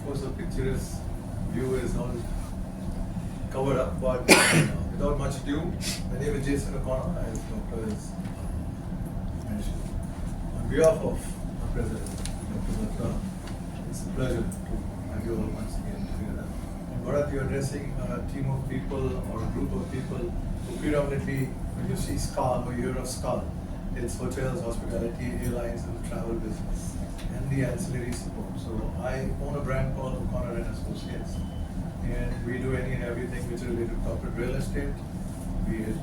course, the picturesque view is all covered up, but without much ado, my name is Jason O'Connor, as Dr. has mentioned. On behalf of our President, Dr. Dutta, it's a pleasure to have you all once again together. And what you're addressing a team of people or a group of people who predominantly, when you see SCAL or you hear of SCAL, it's hotels, hospitality, airlines, and the travel business, and the ancillary support. So I own a brand called O'Connor and Associates, and we do any and everything which is related to corporate real estate, be it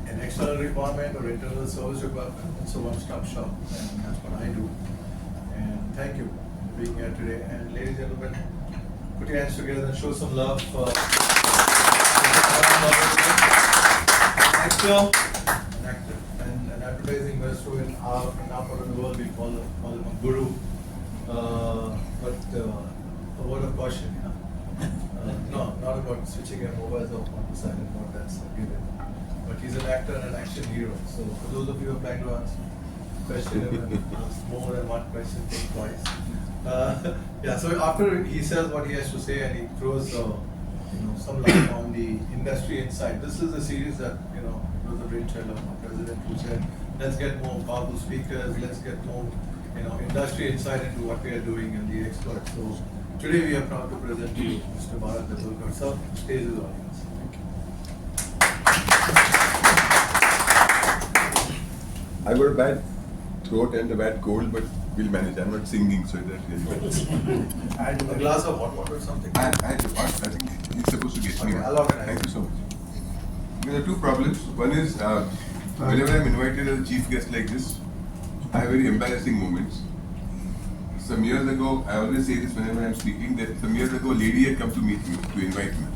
an external requirement or internal service requirement. It's a one-stop shop, and that's what I do. And thank you for being here today. And ladies and gentlemen, put your hands together and show some love for an actor, and an advertising maestro in our part of the world. We call him a guru. But a word of caution, no, not about switching your mobiles off on the silent mode, that's a given. But he's an actor and an action hero. So for those of you who are planning to ask question him and ask more than one question, think twice. Yeah, so after he says what he has to say and he throws some light on the industry insight. This is a series that was the brainchild of our president, who said, let's get more powerful speakers, let's get more industry insight into what we are doing and the experts. So today we are proud to present to you Mr. Bharat Datulkar. Sir, stage is audience. Thank you. I got a bad throat and a bad cold, but we'll manage. I'm not singing, so that's really bad. I do a glass of hot water or something. I think he's supposed to get me. Okay, I'll organize. Thank you so much. There are two problems. One is, whenever I'm invited as a chief guest like this, I have very embarrassing moments. Some years ago, I always say this whenever I'm speaking, that some years ago a lady had come to meet me, to invite me.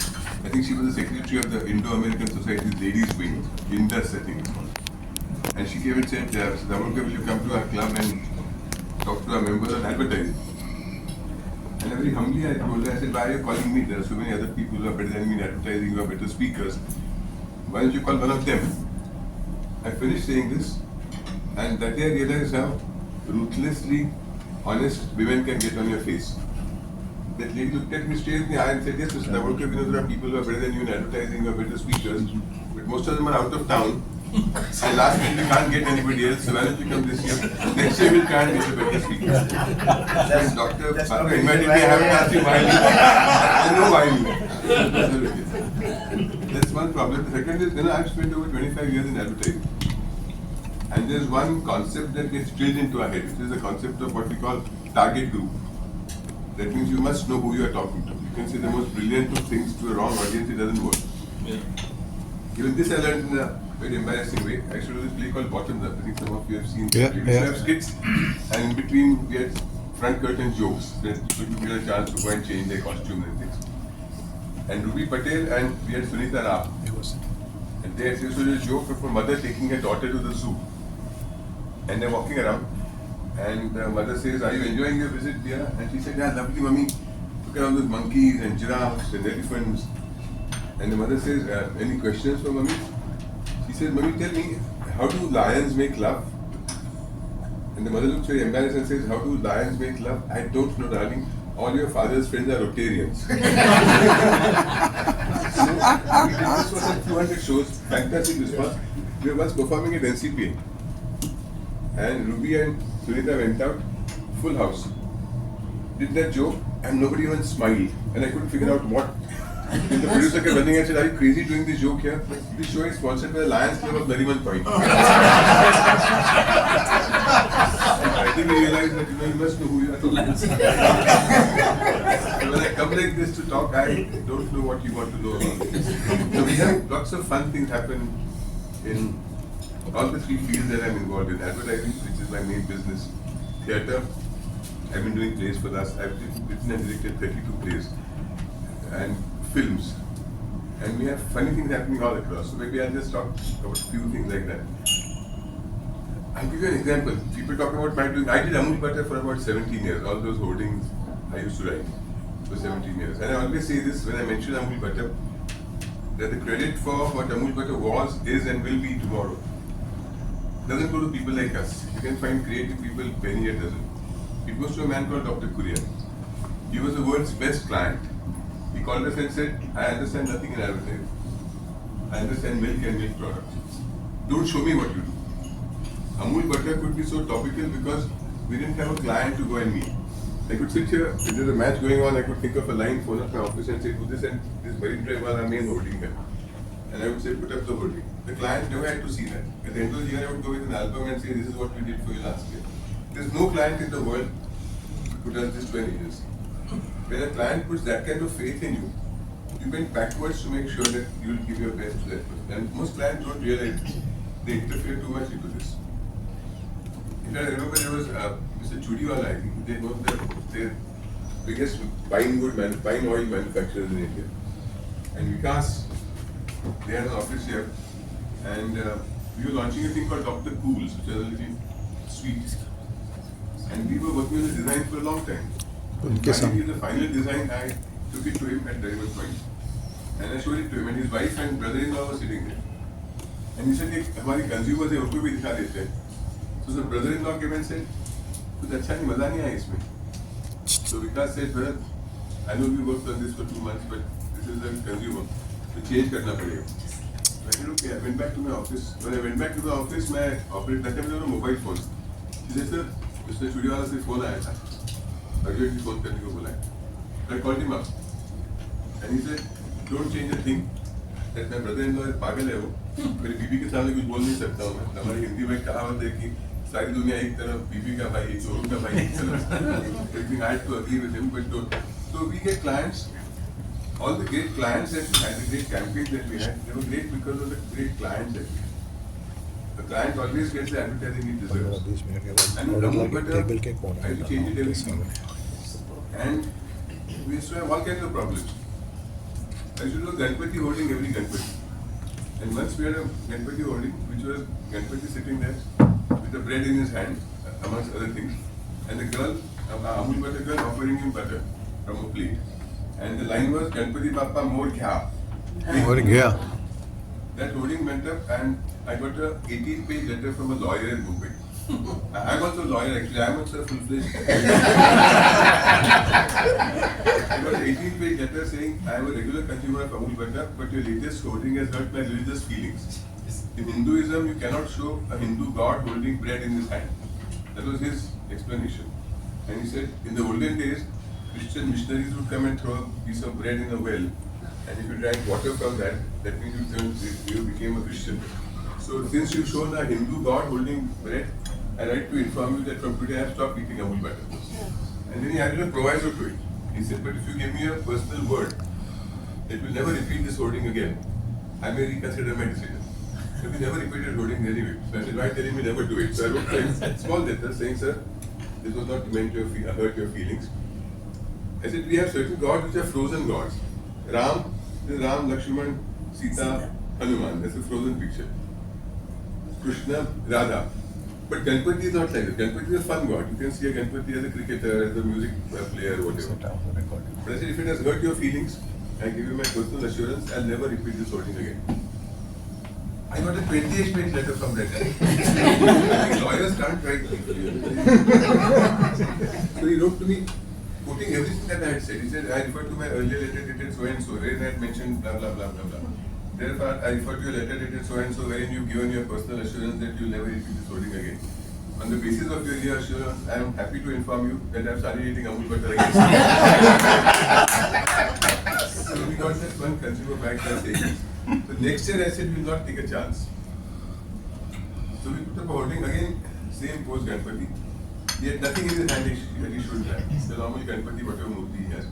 I think she was the secretary of the Indo-American Society's Ladies Wing, Indus, I think it's called. And she came and said, Damodkar, will you come to our club and talk to our members on advertising? And very humbly I told her, I said, why are you calling me? There are so many other people who are better than me in advertising, who are better speakers. Why don't you call one of them? I finished saying this, and that day I realized how ruthlessly honest women can get on your face. That lady looked at me straight in the eye and said, yes, Mr. Damodkar, there are people who are better than you in advertising, who are better speakers, but most of them are out of town. And last year we can't get anybody else, so why don't you come this year? Next year we'll try and get a better speaker. And Dr. Bharat invited me, I haven't asked you why. I know why. That's one problem. The second is, I've spent over 25 years in advertising. And there's one concept that gets drilled into our head, which is the concept of what we call target group. That means you must know who you are talking to. You can say the most brilliant of things to a wrong audience, it doesn't work. Yeah. Even this I learned in a very embarrassing way. I should do this play called Bottoms Up. I think some of you have seen it. We have skits, and in between we had front curtain jokes that people get a chance to go and change their costume and things. And Ruby Patel and we had Sunita Rao. And there was a joke of a mother taking her daughter to the zoo. And they're walking around. And the mother says, are you enjoying your visit, dear? And she said, yeah, lovely, mummy. Look at all those monkeys and giraffes and elephants. And the mother says, any questions for mummy? She says, mummy, tell me, how do lions make love? And the mother looks very embarrassed and says, how do lions make love? I don't know, darling. All your father's friends are Rotarians. So, we did this for some 200 shows, fantastic response. We were once performing at NCPA. And Ruby and Sunita went out, full house. Did that joke, and nobody even smiled. And I couldn't figure out what. And the producer kept running and said, are you crazy doing this joke here? This show is sponsored by the Lions Club of Nariman Point. I think we realized that you must know who you are talking to. So when I come like this to talk, I don't know what you want to know about this. So we have lots of fun things happen in all the three fields that I'm involved in. Advertising, which is my main business. Theatre, I've been doing plays for us. I've written and directed 32 plays. And films. And we have funny things happening all across. So maybe I'll just talk about a few things like that. I'll give you an example. People talk about my doing. I did Amul Butter for about 17 years. All those hoardings I used to write for 17 years. And I always say this when I mention Amul Butter, that the credit for what Amul Butter was, is and will be tomorrow doesn't go to people like us. You can find creative people, Benny doesn't. It goes to a man called Dr. Kurian. world's best client. He called us and said, I understand nothing in advertising. I understand milk and milk products. Don't show me what you do. Amul butter could be so topical because we didn't have a client to go and meet. I could sit here, if there's a match going on, I could think of a line, phone up my office and say, do this and this Marine Drive wala main holding hai. And I would say, put up the holding. The client never had to see that. At the end of the year, I would go with an album and say, this is what we did for you last year. There's no client in the world who does this to an agency. When a client puts that kind of faith in you, you went backwards to make sure that you will give your best to that person. And most clients don't realize they interfere too much into this. In fact, I remember there was Mr. Chudiwala, I think, they were the biggest pine oil manufacturers in India. And Vikas, they had an office here, and we were launching a thing called Dr. Cools, which was a little sweet. And we were working on the design for a long time. Finally, the final design, I took it to him at Diamond Point. And I showed it to him, and his wife and brother-in-law were sitting there. And he said, हमारी consumers है, उनको भी दिखा देते हैं. So the brother-in-law came and said, कुछ अच्छा नहीं, मजा नहीं आया इसमें. So Vikas said, Bharat, I know we worked on this for 2 months, but this is the consumer. So change करना पड़ेगा. I said, okay, I went back to my office. When I went back to the office, मैं operate that time on a mobile phone. He said, sir, Mr. Chudiwala से phone आया था. Urgently phone करने को बोला है. I called him up. And he said, don't change a thing. That my brother-in-law is पागल है वो. मेरी बीबी के सामने कुछ बोल नहीं सकता हूँ मैं. हमारी हिंदी में कहावत है कि सारी दुनिया एक तरफ, बीबी का भाई, चोरों का भाई एक तरफ. Everything I had to agree with him, but don't. So we get clients. All the great clients that we had, the great campaigns that we had, they were great because of the great clients that we had. The client always gets the advertising he deserves. And Amul butter, I used to change it every week. And we used to have all kinds of problems. I used to do a Ganpati holding every Ganpati. And once we had a Ganpati holding, which was Ganpati sitting there with the bread in his hand, amongst other things. And the girl, Amul butter girl, offering him butter from a plate. And the line was, Ganpati Bappa more kya. More kya. That holding went up and I got a 18-page letter from a lawyer in Mumbai. I'm also a lawyer actually, I'm also a full-fledged. I got an 18-page letter saying, I am a regular consumer of Amul butter, but your latest holding has hurt my religious feelings. In Hinduism, you cannot show a Hindu god holding bread in his hand. That was his explanation. And he said, in the olden days, Christian missionaries would come and throw a piece of bread in a well. And if you drank water from that, that means you became a Christian. So since you've shown a Hindu god holding bread, I write to inform you that from today I have stopped eating Amul butter. And then he added a proviso to it. He said, but if you give me a personal word, that will never repeat this holding again, I may reconsider my decision. So we never repeated holding anyway. So I said, why telling me never do it? So I wrote a small letter saying, sir, this was not meant to hurt your feelings. I said, we have certain gods which are frozen gods. Ram, this is Ram, Lakshman, Sita, Hanuman. That's a frozen picture. Krishna, Radha. But Ganpati is not like that. Ganpati is a fun god. You can see a Ganpati as a cricketer, as a music player, whatever. But I said, if it has hurt your feelings, I give you my personal assurance, I'll never repeat this holding again. I got a 28-page letter from that guy. Lawyers can't write things. So he wrote to me, quoting everything that I had said. He said, I referred to my earlier letter dated so and so, wherein I had mentioned blah blah blah blah blah. Therefore, I refer to your letter dated so and so, wherein you've given your personal assurance that you'll never repeat this holding again. On the basis of your reassurance, I am happy to inform you that I have started eating Amul butter again. So we got that one consumer back by saying, so next year I said we will not take a chance. So we put up a holding again, same post Ganpati. He had nothing in his hand that he shouldn't have. The normal Ganpati, whatever murti he has.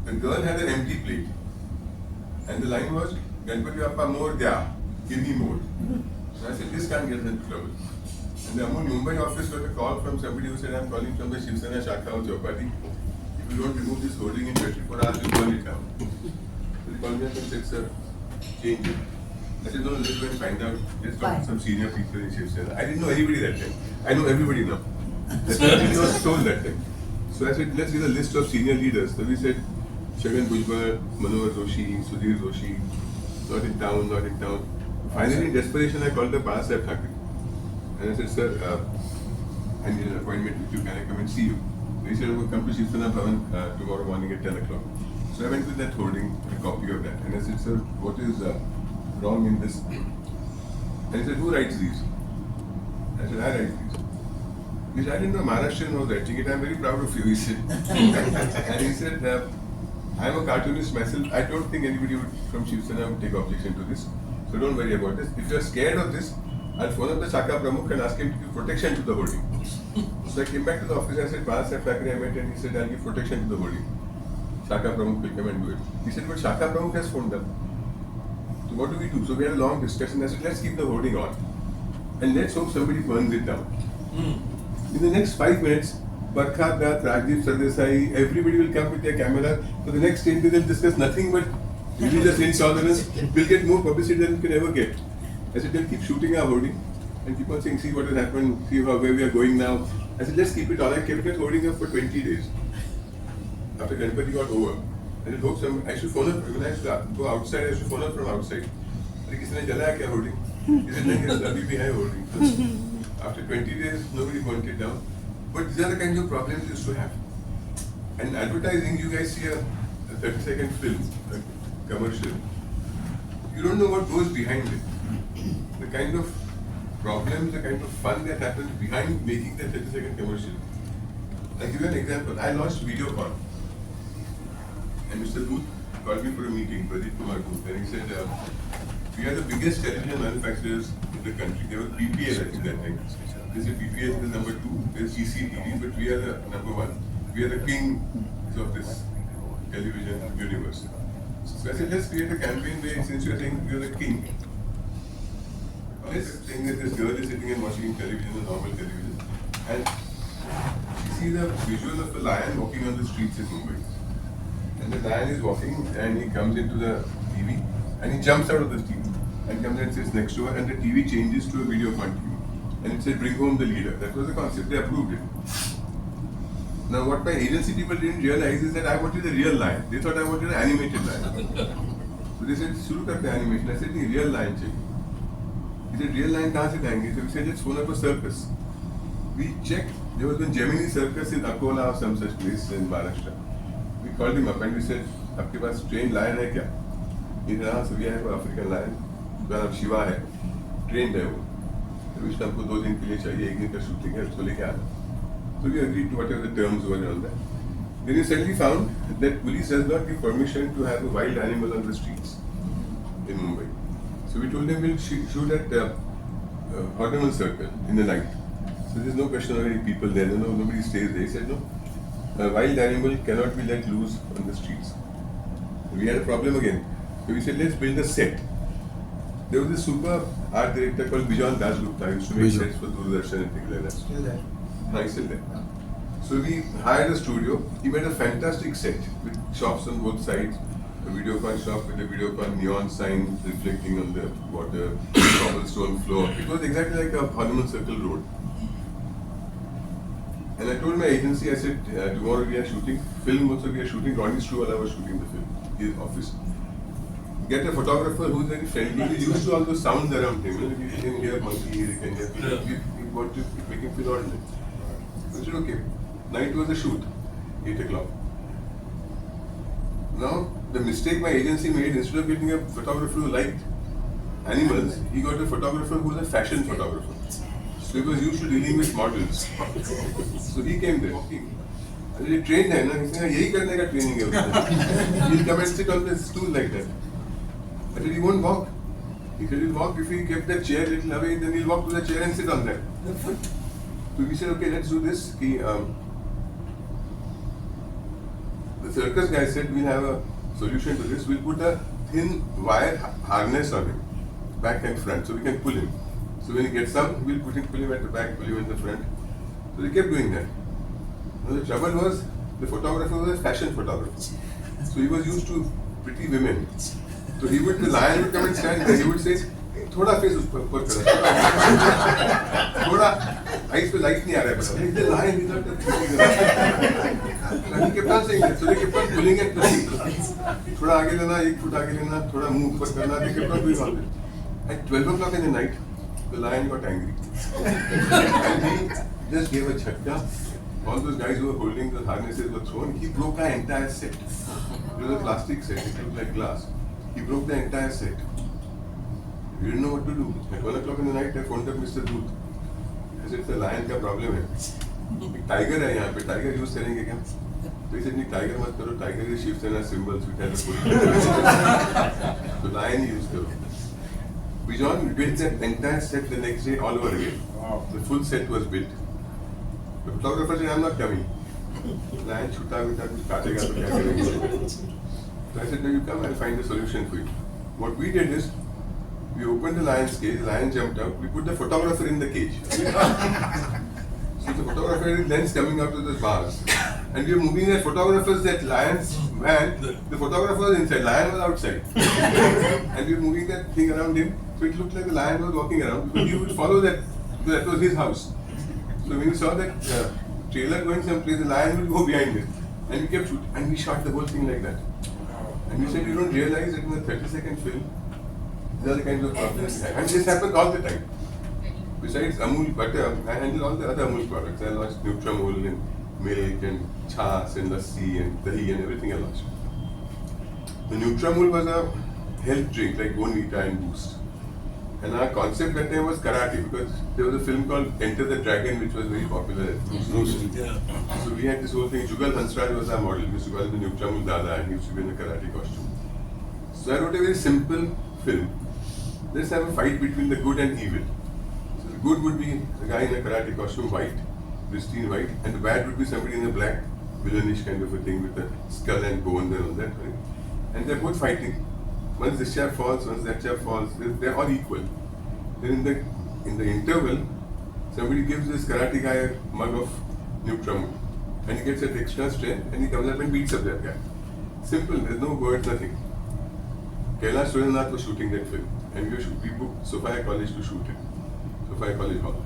The girl had an empty plate. And the line was, Ganpati Bappa more dya, give me more. So I said, this can't get us into trouble. And the Amul Mumbai office got a call from somebody who said, I'm calling from the Shiv Sena Shakha of Chowpatty. If you don't remove this holding in 24 hours, you'll burn it down. So they called me up and said, sir, change it. I said, no, let's go and find out. Let's talk to some senior people in Shiv Sena. I didn't know anybody that time. I know everybody now. That's what I was told that time. So I said, let's get a list of senior leaders. So we said, Shagan Bhujbal, Manohar Joshi, Sudhir Joshi, not in town, not in town. Finally, in desperation, I called the Balasaheb Thackeray. And I said, sir, I need an appointment with you, can I come and see you? He said, "Oh, come to Shiv Sena Bhavan tomorrow morning at 10 o'clock." So I went with that holding a copy of that, and I said, "Sir, what is wrong in this?" And he said, "Who writes these?" I said, "I write these." He said, "I didn't know Maharashtrian was writing it. I'm very proud of you," he said. And he said, "I'm a cartoonist myself. I don't think anybody from Shiv Sena would take objection to this. So don't worry about this. If you're scared of this, I'll phone up the Shaka Pramukh and ask him to give protection to the hoarding." So I came back to the office. I said, "Bala Saheb Thackeray," I met, and he said, "I'll give protection to the hoarding. Shaka Pramukh will come and do it." He said, "But Shaka Pramukh has phoned up. So what do we do?" So we had a long discussion. I said, "Let's keep the hoarding on. And let's hope somebody burns it down." In the next 5 minutes, Barkha Dutt, Rajiv Sardesai, everybody will come with their camera. For the next 10 days, they'll discuss nothing but religious intolerance. We'll get more publicity than we can ever get. I said, they'll keep shooting our hoarding and keep on saying, "See what has happened, see where we are going now." I said, "Let's keep it on." I kept that hoarding up for 20 days. After Ganpati got over, I said, I should phone up. When I used to go outside, I should phone up from outside. I said, "Kisne jalaya kya hoarding?" He said, "Nahi, yes, abhi bhi hai hoarding." After 20 days, nobody burnt it down. But these are the kinds of problems you used to have. And advertising, you guys see a 30-second film, a commercial. You don't know what goes behind it. The kind of problems, the kind of fun that happens behind making that 30-second commercial. I'll give you an example. I launched Videocon. And Mr. Booth called me for a meeting, Pradeep Kumar Booth, and he said, "We are the biggest television manufacturers in the country." There was PPL at that time. This is PPL is number 2, there's GCTV, but we are the number 1. We are the kings of this television universe. So I said, let's create a campaign where, since you're saying you're the king, let's think that this girl is sitting and watching television, a normal television, and she sees a visual of a lion walking on the streets in Mumbai. And the lion is walking and he comes into the TV and he jumps out of the TV and comes and sits next to her, and the TV changes to a Videocon TV. And it said, "Bring home the leader." That was the concept. They approved it. Now, what my agency people didn't realize is that I wanted a real lion. They thought I wanted an animated lion. So they said, "Shuru karte animation." I said, "No, real lion chahiye." He said, "Real lion kahan se layenge?" So we said, "Let's phone up a circus." We checked. There was a Gemini circus in Akola or some such place in Maharashtra. We called him up and we said, "Aapke paas trained lion hai kya?" He said, "हाँ, so we have an African lion. उसका नाम शिवा है. Trained है वो. which हमको 2 दिन के लिए चाहिए, 1 दिन का शूटिंग है, उसको लेके आना." So we agreed to whatever the terms were and all that. Then we suddenly found that police does not give permission to have a wild animal on the streets in Mumbai. So we told them we'll shoot at Horniman Circle in the night. So there's no question of any people there, nobody stays there. He said, "No, a wild animal cannot be let loose on the streets." We had a problem again. So we said, let's build a set. There was a super art director called Bijan Dasgupta who used to make sets for Doordarshan and things like that. Still there. No, he's still there. So we hired a studio. He made a fantastic set with shops on both sides. A Videocon shop with a Videocon neon sign reflecting on the water, cobblestone floor. It was exactly like a Horniman Circle road. And I told my agency, I said, "Tomorrow we are shooting film. Also we are shooting. Ronnie Struwala was shooting the film. His office. Get a photographer who is very friendly. He's used to all those sounds around him. You can hear monkey, you can hear people. You want to make him feel ordinary." I said, "Okay." Night was a shoot, 8 o'clock. Now, the mistake my agency made, instead of getting a photographer who liked animals, he got a photographer who was a fashion photographer. So he was used to dealing with models. So he came there walking. I said, "Trained है ना?" He said, "यही करने का training है उसका." He'll come and sit on the stool like that. I said, "He won't walk." He said, "He'll walk if he kept the chair a little away, then he'll walk to the chair and sit on that." So we said, "Okay, let's do this." The circus guy said, "We'll have a solution to this. We'll put a thin wire harness on him, back and front, so we can pull him. So when he gets up, we'll pull him at the back, pull him in the front." So they kept doing that. Now the trouble was, the photographer was a fashion photographer. So he was used to pretty women. So he would, the lion would come and stand there. He would say, "थोड़ा face ऊपर करो, थोड़ा ice पे light नहीं आ रहा है बस." The lion is not that. He kept on saying that. So they kept on pulling at the seat. थोड़ा आगे लेना, 1 फुट आगे लेना, थोड़ा मुंह ऊपर करना. They kept on doing all this. At 12 o'clock in the night, the lion got angry. And he just gave a jhatka all those guys who were holding the harnesses were thrown. He broke our entire set. It was a plastic set. It looked like glass. He broke the entire set. We didn't know what to do. At 1 o'clock in the night, I phoned up Mr. Booth. I said, the lion का problem है. एक tiger है यहाँ पे. Tiger use करेंगे क्या? So he said, नहीं tiger मत करो. Tiger is Shiv Sena symbols which has a full. So lion use करो. We built that entire set the next day all over again. Wow. The full set was built. The photographer said, I'm not coming. Lion छूटा बेटा कुछ काटेगा तो क्या करेंगे? So I said, no, you come, I'll find a solution for you. What we did is, we opened the lion's cage, the lion jumped out, we put the photographer in the cage. So the photographer is lens coming out of the bars. And we were moving that photographer's, that lion's van, the photographer was inside, lion was outside. And we were moving that thing around him, so it looked like the lion was walking around, because he would follow that, that was his house. So when we saw that trailer going someplace, the lion would go behind it. And we kept shooting, and we shot the whole thing like that. And we said, you don't realize that in a 30-second film, these are the kinds of problems we have. And this happens all the time. Besides Amul butter, I handle all the other Amul products. I launched Nutramul and milk and chas and lassi and dahi and everything I launched. The Nutramul was a health drink like Bonvita and Boost. And our concept that time was karate because there was a film called Enter the Dragon which was very popular at Bruce Lee. So we had this whole thing. Jugal Hansraj was our model. We used to call him the Nutramul Dada and he used to be in a karate costume. So I wrote a very simple film. Let's have a fight between the good and evil. So the good would be a guy in a karate costume, white, pristine white, and the bad would be somebody in a black, villainish kind of a thing with a skull and bones and all that. Right? And they're both fighting. Once this chap falls, once that chap falls, they're all equal. Then in the interval, somebody gives this karate guy a mug of Nutramul, and he gets that extra strength, and he comes up and beats up that guy. Simple. There's no words, nothing. Kailash Surendnath was shooting that film. And we booked Sophia College to shoot it. Sophia College Hall.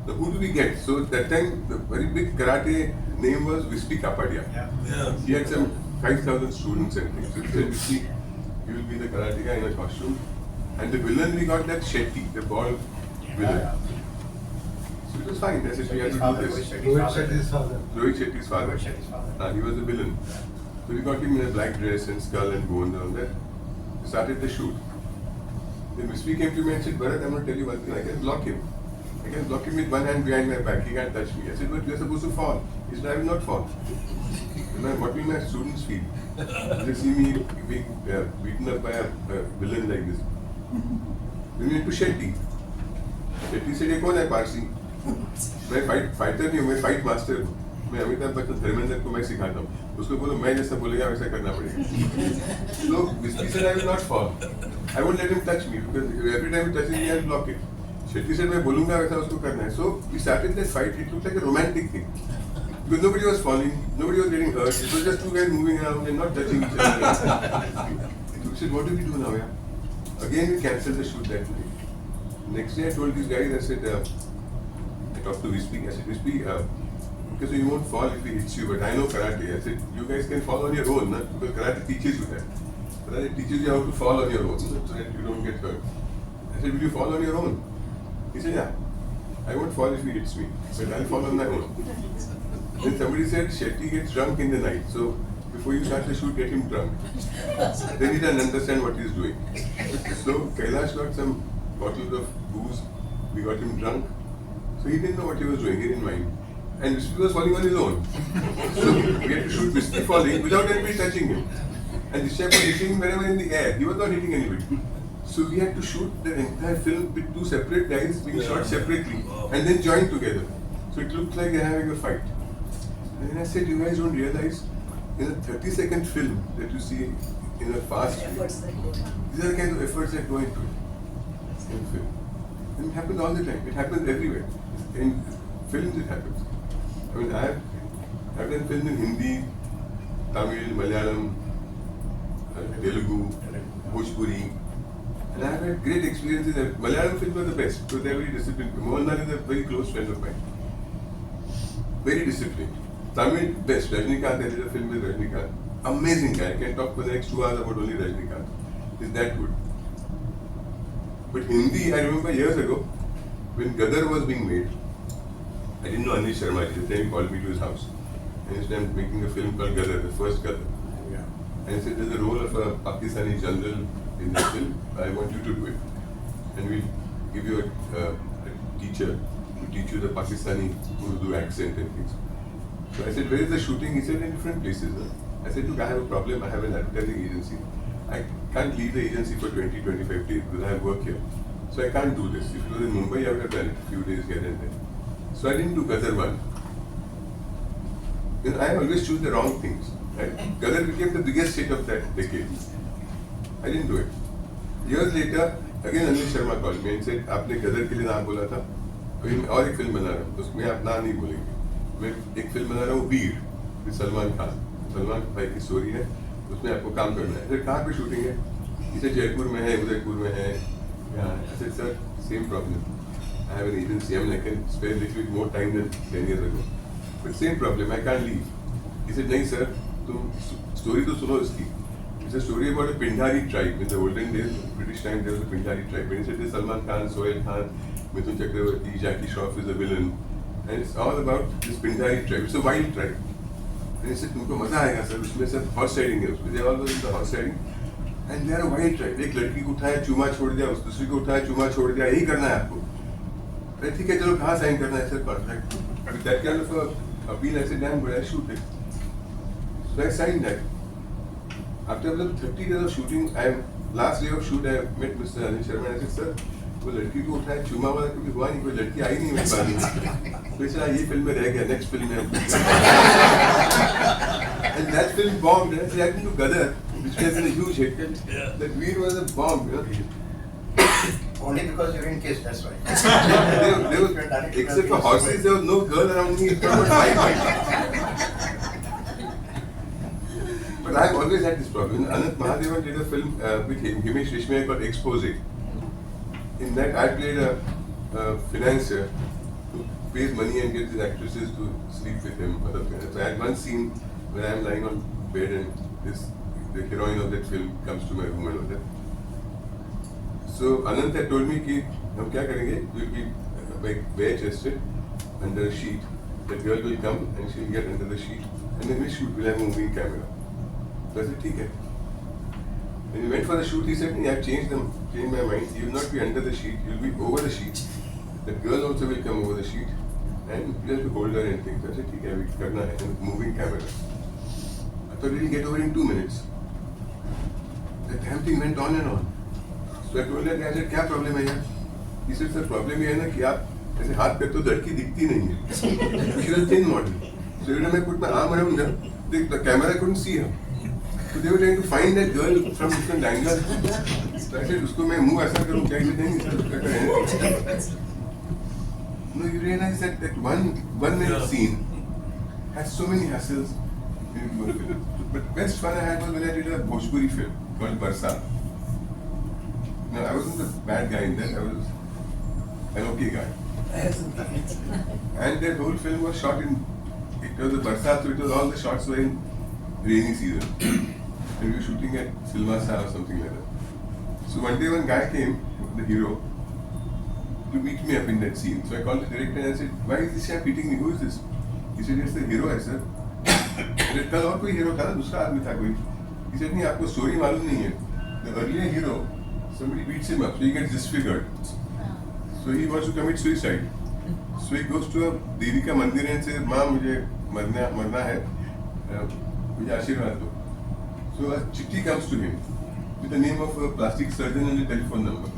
Now who do we get? So at that time, the very big karate name was Vispy Kapadia. Yeah. He had some 5,000 students and things. So he said, Vispy, you will be the karate guy in a costume. And the villain, we got that Shetty, the bald villain. So it was fine. I said, we had to do this. Rohit Shetty's father. Rohit Shetty's father. Rohit Shetty's father. He was the villain. So we got him in a black dress and skull and bones and all that. We started the shoot. Then Vispy came to me and said, Bharat, I'm going to tell you one thing. I can block him. I can block him with one hand behind my back. He can't touch me. I said, but you're supposed to fall. He said, I will not fall. What will my students feel? They see me being beaten up by a villain like this. Then we went to Shetty. Shetty said, ये कौन है पारसी? मैं fighter नहीं हूँ, मैं fight master हूँ. मैं अमिताभ बच्चन धर्मेंद्र को मैं सिखाता हूँ. उसको बोलो मैं जैसा बोलेगा वैसा करना पड़ेगा. So Vispy said, I will not fall. I won't let him touch me because every time he touches me, I'll block it. Shetty said, मैं बोलूँगा वैसा उसको करना है. So we started that fight. It looked like a romantic thing. Because nobody was falling, nobody was getting hurt. It was just two guys moving around and not touching each other. So we said, what do we do now, yeah? Again, we cancelled the shoot that night. Next day, I told these guys, I said, I talked to Vispy. I said, Vispy, because you won't fall if he hits you, but I know karate. I said, you guys can fall on your own, na? Because karate teaches you that. Karate teaches you how to fall on your own, so that you don't get hurt. I said, will you fall on your own? He said, yeah. I won't fall if he hits me, but I'll fall on my own. Then somebody said, Shetty gets drunk in the night, so before you start the shoot, get him drunk. Then he doesn't understand what he's doing. So Kailash got some bottles of booze, we got him drunk. So he didn't know what he was doing, he didn't mind. And Vispy was falling on his own. So we had to shoot Vispy falling without anybody touching him. And this chap was hitting him wherever in the air. He was not hitting anybody. So we had to shoot the entire film with two separate guys being shot separately and then joined together. So it looked like they're having a fight. And then I said, you guys don't realize in a 30-second film that you see in a fast film, these are the kinds of efforts that go into it in film. And it happens all the time. It happens everywhere. In films it happens. I mean, I've done films in Hindi, Tamil, Malayalam, Telugu, Bhojpuri, and I've had great experiences. Malayalam films are the best because they're very disciplined. Mohanlal is a very close friend of mine. Very disciplined. Tamil, best. Rajnikant, I did a film with Rajnikant. Amazing guy. I can talk for the next 2 hours about only Rajnikant. He's that good. But Hindi, I remember years ago, when Gadar was being made, I didn't know Anish Sharma. Then he called me to his house. And he said, I'm making a film called Gadar, the first Gadar. Yeah. And he said, there's a role of a Pakistani general in the film. I want you to do it. And we'll give you a teacher to teach you the Pakistani Urdu accent and things. So I said, where is the shooting? He said, in different places. I said, look, I have a problem. I have an advertising agency. I can't leave the agency for 20-25 days because I have work here. So I can't do this. If it was in Mumbai, I would have done it a few days here and there. So I didn't do Gadar 1. You know, I always choose the wrong things. Right? Gadar became the biggest hit of that decade. I didn't do it. Years later, again Anish Sharma called me and said, आपने गदर के लिए नाम बोला था, अभी मैं और एक फिल्म बना रहा हूँ, उसमें आप नाम नहीं बोलेंगे. मैं एक फिल्म बना रहा हूँ वीर, विद सलमान खान. सलमान भाई की स्टोरी है, उसमें आपको काम करना है. फिर कहाँ पे शूटिंग है? इसे जयपुर में है, उदयपुर में है. I said, sir, same problem. I have an agency. I mean, I can spare a little bit more time than 10 years ago. But same problem. I can't leave. He said, नहीं sir, तुम story तो सुनो इसकी. It's a story about a Pindari tribe. In the olden days, British time, there was a Pindari tribe. And he said, there's Salman Khan, Sohail Khan, Mithun Chakravarti, Jackie Shroff is the villain. And it's all about this Pindari tribe. It's a wild tribe. And he said, तुमको मजा आएगा sir, उसमें सब horse riding है उसमें. They are all into horse riding. And they are a wild tribe. एक लड़की को उठाया, चूमा छोड़ दिया, उस दूसरी को उठाया, चूमा छोड़ दिया, यही करना है आपको. अरे ठीक है, चलो कहाँ साइन करना है sir? Perfect. With that kind of a appeal, I said, damn good, I'll shoot it. So I signed that. After 30 days of shooting, last day of shoot, I met Mr. Anish Sharma and I said, sir, वो लड़की को उठाया, चूमा वाला कभी हुआ नहीं, कोई लड़की आई नहीं मेरे पास. तो इसलिए ये फिल्म में रह गया, next film में. And that film bombed. And I said, I can do Gadar, which has been a huge hit. That Veer was a bomb, you know. Only because you didn't kiss, that's why. There was, except for horses, there was no girl around me. It was my But I've always had this problem. Anant Mahadevan did a film with Himesh Reshmiya called Expose. In that, I played a financier who pays money and gets his actresses to sleep with him. So I had one scene where I am lying on bed and the heroine of that film comes to my room and all that. So Anant had told me कि हम क्या करेंगे? We'll be bare chested under a sheet. The girl will come and she'll get under the sheet and then we'll shoot. We'll have a moving camera. So I said, ठीक है. When we went for the shoot, he said, I've changed my mind. You will not be under the sheet. You will be over the sheet. The girl also will come over the sheet and you have to hold her and things. So I said, ठीक है, we करना है and moving camera. I thought we'll get over in 2 minutes. The damn thing went on and on. So I told her, I said, क्या problem है यार? He said, sir, problem ये है ना कि आप ऐसे हाथ पे तो लड़की दिखती नहीं है. She was a thin model. So every time I put my arm around her, the camera couldn't see her. So they were trying to find that girl from different angles. So I said, उसको मैं मुंह ऐसा करूँ क्या इसे नहीं? No, you realize that one minute scene has so many hassles. But best fun I had was when I did a Bhojpuri film called Barsa. No, I wasn't the bad guy in that. I was an okay guy. And that whole film was shot in. It was a Barsa, so it was all the shots were in rainy season. And we were shooting at Silvassa or something like that. So one day one guy came, the hero, to meet me up in that scene. So I called the director and I said, why is this chap beating me? Who is this? He said, yes, the hero है sir. I said, कल और कोई hero था ना, दूसरा आदमी था कोई. He said, नहीं आपको story मालूम नहीं है. The earlier hero, somebody beats him up, so he gets disfigured. So he wants to commit suicide. So he goes to a देवी का मंदिर and says, माँ मुझे मरना है, मुझे आशीर्वाद दो. So a chitti comes to him with the name of a plastic surgeon and a telephone number.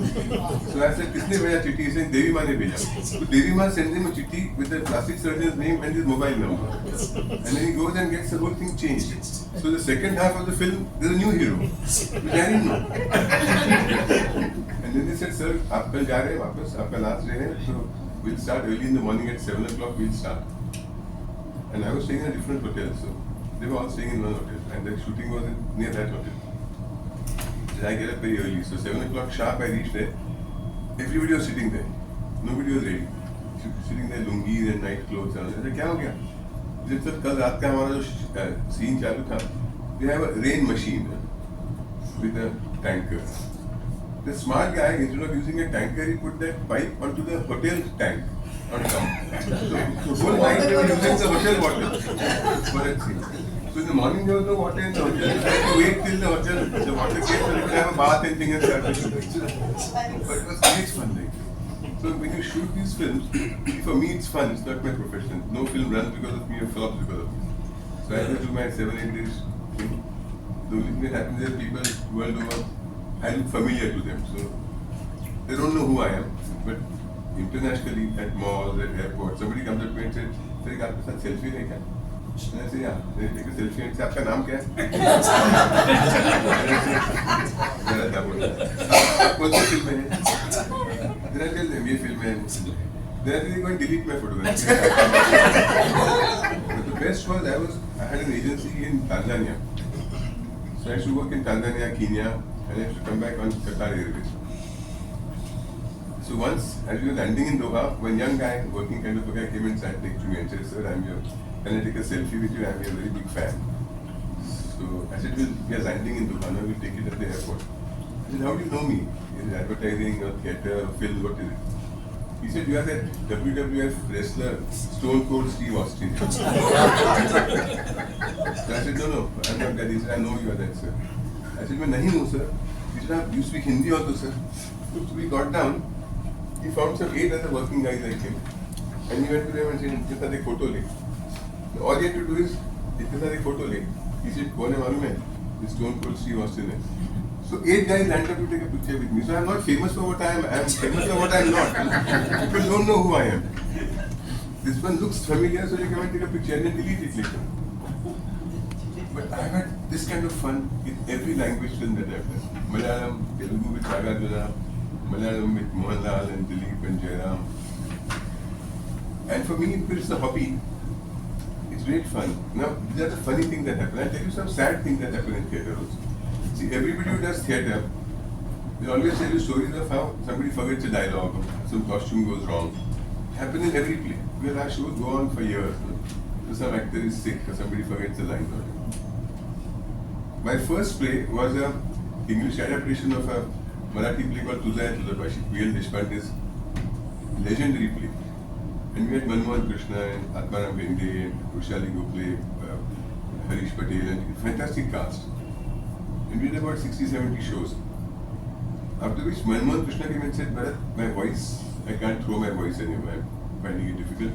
So I said, किसने भेजा चिट्ठी? He said, देवी माँ ने भेजा. So देवी माँ sends him a chitti with the plastic surgeon's name and his mobile number. And then he goes and gets the whole thing changed. So the second half of the film, there's a new hero, which I didn't know. And then they said, sir, आप कल जा रहे हैं वापस, आपका last day है, so we'll start early in the morning at 7 o'clock. We'll start. And I was staying in a different hotel, so they were all staying in one hotel, and the shooting was near that hotel. So I get up very early, so 7 o'clock sharp I reached there. Everybody was sitting there. Nobody was ready. Sitting there, lungis and night clothes. And I said, क्या हो गया? He said, sir, कल रात का हमारा जो scene चालू था, we have a rain machine with a tanker. The smart guy, instead of using a tanker, he put that pipe onto the hotel tank. not come. So whole night they were using the hotel water for a scene. So in the morning there was no water in the hotel. You had to wait till the hotel, the water came so you could have a bath and thing and start. But it was great fun. Like. So when you shoot these films, for me it's fun, it's not my profession. No film runs because of me or flops because of me. So I just do my 7-8 days thing. The only thing that happens is people world over, I look familiar to them. So they don't know who I am. But internationally, at malls, at airports, somebody comes up to me and says, "Sir, एक आपके साथ selfie नहीं क्या?" And I say, "Yeah." They take a selfie and say, "आपका नाम क्या है?" मेरा क्या बोलना है? कौन सी फिल्म है? Then I tell them, ये फिल्म है. Then I say, "Go and delete my photograph." But the best was I had an agency in Tanzania. So I used to work in Tanzania, Kenya, and I used to come back on Qatar Airways. So once, as we were landing in Doha, one young guy, working kind of a guy, came and sat next to me and said, "Sir, can I take a selfie with you? I'm your very big fan." So I said, "Well, we are landing in Doha, now we'll take it at the airport." I said, "How do you know me? Is it advertising or theatre or film? What is it?" He said, "You are that WWF wrestler, Stone Cold Steve Austin." So I said, "No, I'm not that." He said, "I know you are that, sir." I said, "मैं नहीं हूँ, sir." He said, "You speak Hindi also, sir." So we got down. He found some 8 other working guys like him. And he went to them and said, "इनके साथ एक photo ले." All he had to do is, "इनके साथ एक photo ले." He said, "कौन है मालूम है?" "This Stone Cold Steve Austin है." So 8 guys lined up to take a picture with me. So I'm not famous for what I am. I'm famous for what I'm not. People don't know who I am. This one looks familiar, so you come and take a picture and then delete it later. But I've had this kind of fun in every language film that I've done. Malayalam, Telugu with Nagarjuna, Malayalam with Mohanlal and Dilip and Jairam. And for me, it's a hobby. It's great fun. Now, these are the funny things that happen. I'll tell you some sad things that happen in theatre also. See, everybody who does theatre, they always tell you stories of how somebody forgets a dialogue, or some costume goes wrong. It happens in every play. Because our shows go on for years. So some actor is sick or somebody forgets a line. My first play was an English adaptation of a Marathi play called Tuja Hai Tuja Pashi, V.L. Deshpande's legendary play. And we had Manmohan Krishna and Atmaram Bende and Rushali Gokhale, Harish Patel, and fantastic cast. And we did about 60-70 shows. After which Manmohan Krishna came and said, "Bharat, my voice, I can't throw my voice anymore. I'm finding it difficult.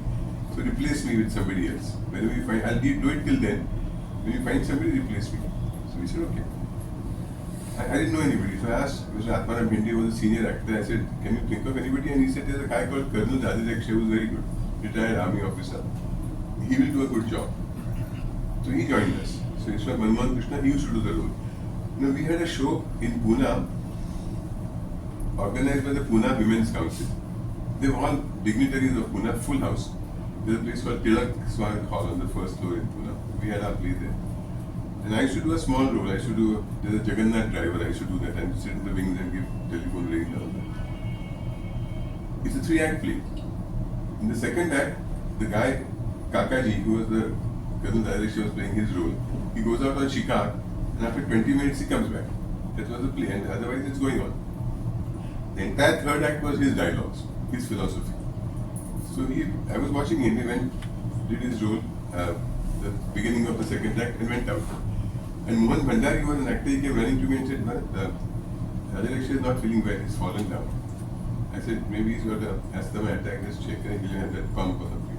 So replace me with somebody else. Whenever you find, I'll do it till then. When you find somebody, replace me." So we said, "Okay." I didn't know anybody. So I asked Mr. Atmaram Bende, who was a senior actor. I said, "Can you think of anybody?" And he said, "There's a guy called Colonel Rajesh Akshay who's very good. Retired army officer. He will do a good job." So he joined us. So instead of Manmohan Krishna, he used to do the role. You know, we had a show in Pune organized by the Pune Women's Council. They were all dignitaries of Pune, full house. There's a place called Tilak Swagat Hall on the first floor in Pune. We had our play there. And I used to do a small role. I used to do, there's a Jagannath driver, I used to do that and sit in the wings and give telephone rings and all that. It's a 3-act play. In the second act, the guy, Kakaji, who was the Colonel Rajesh was playing his role, he goes out on shikar and after 20 minutes he comes back. That was the play and otherwise it's going on. The entire third act was his dialogues, his philosophy. So I was watching him, he went, did his role, the beginning of the second act and went out. And Mohan Bhandari was an actor, he came running to me and said, Rajesh is not feeling well, he's fallen down. I said, maybe he's got an asthma attack, just check and he'll have that pump or something.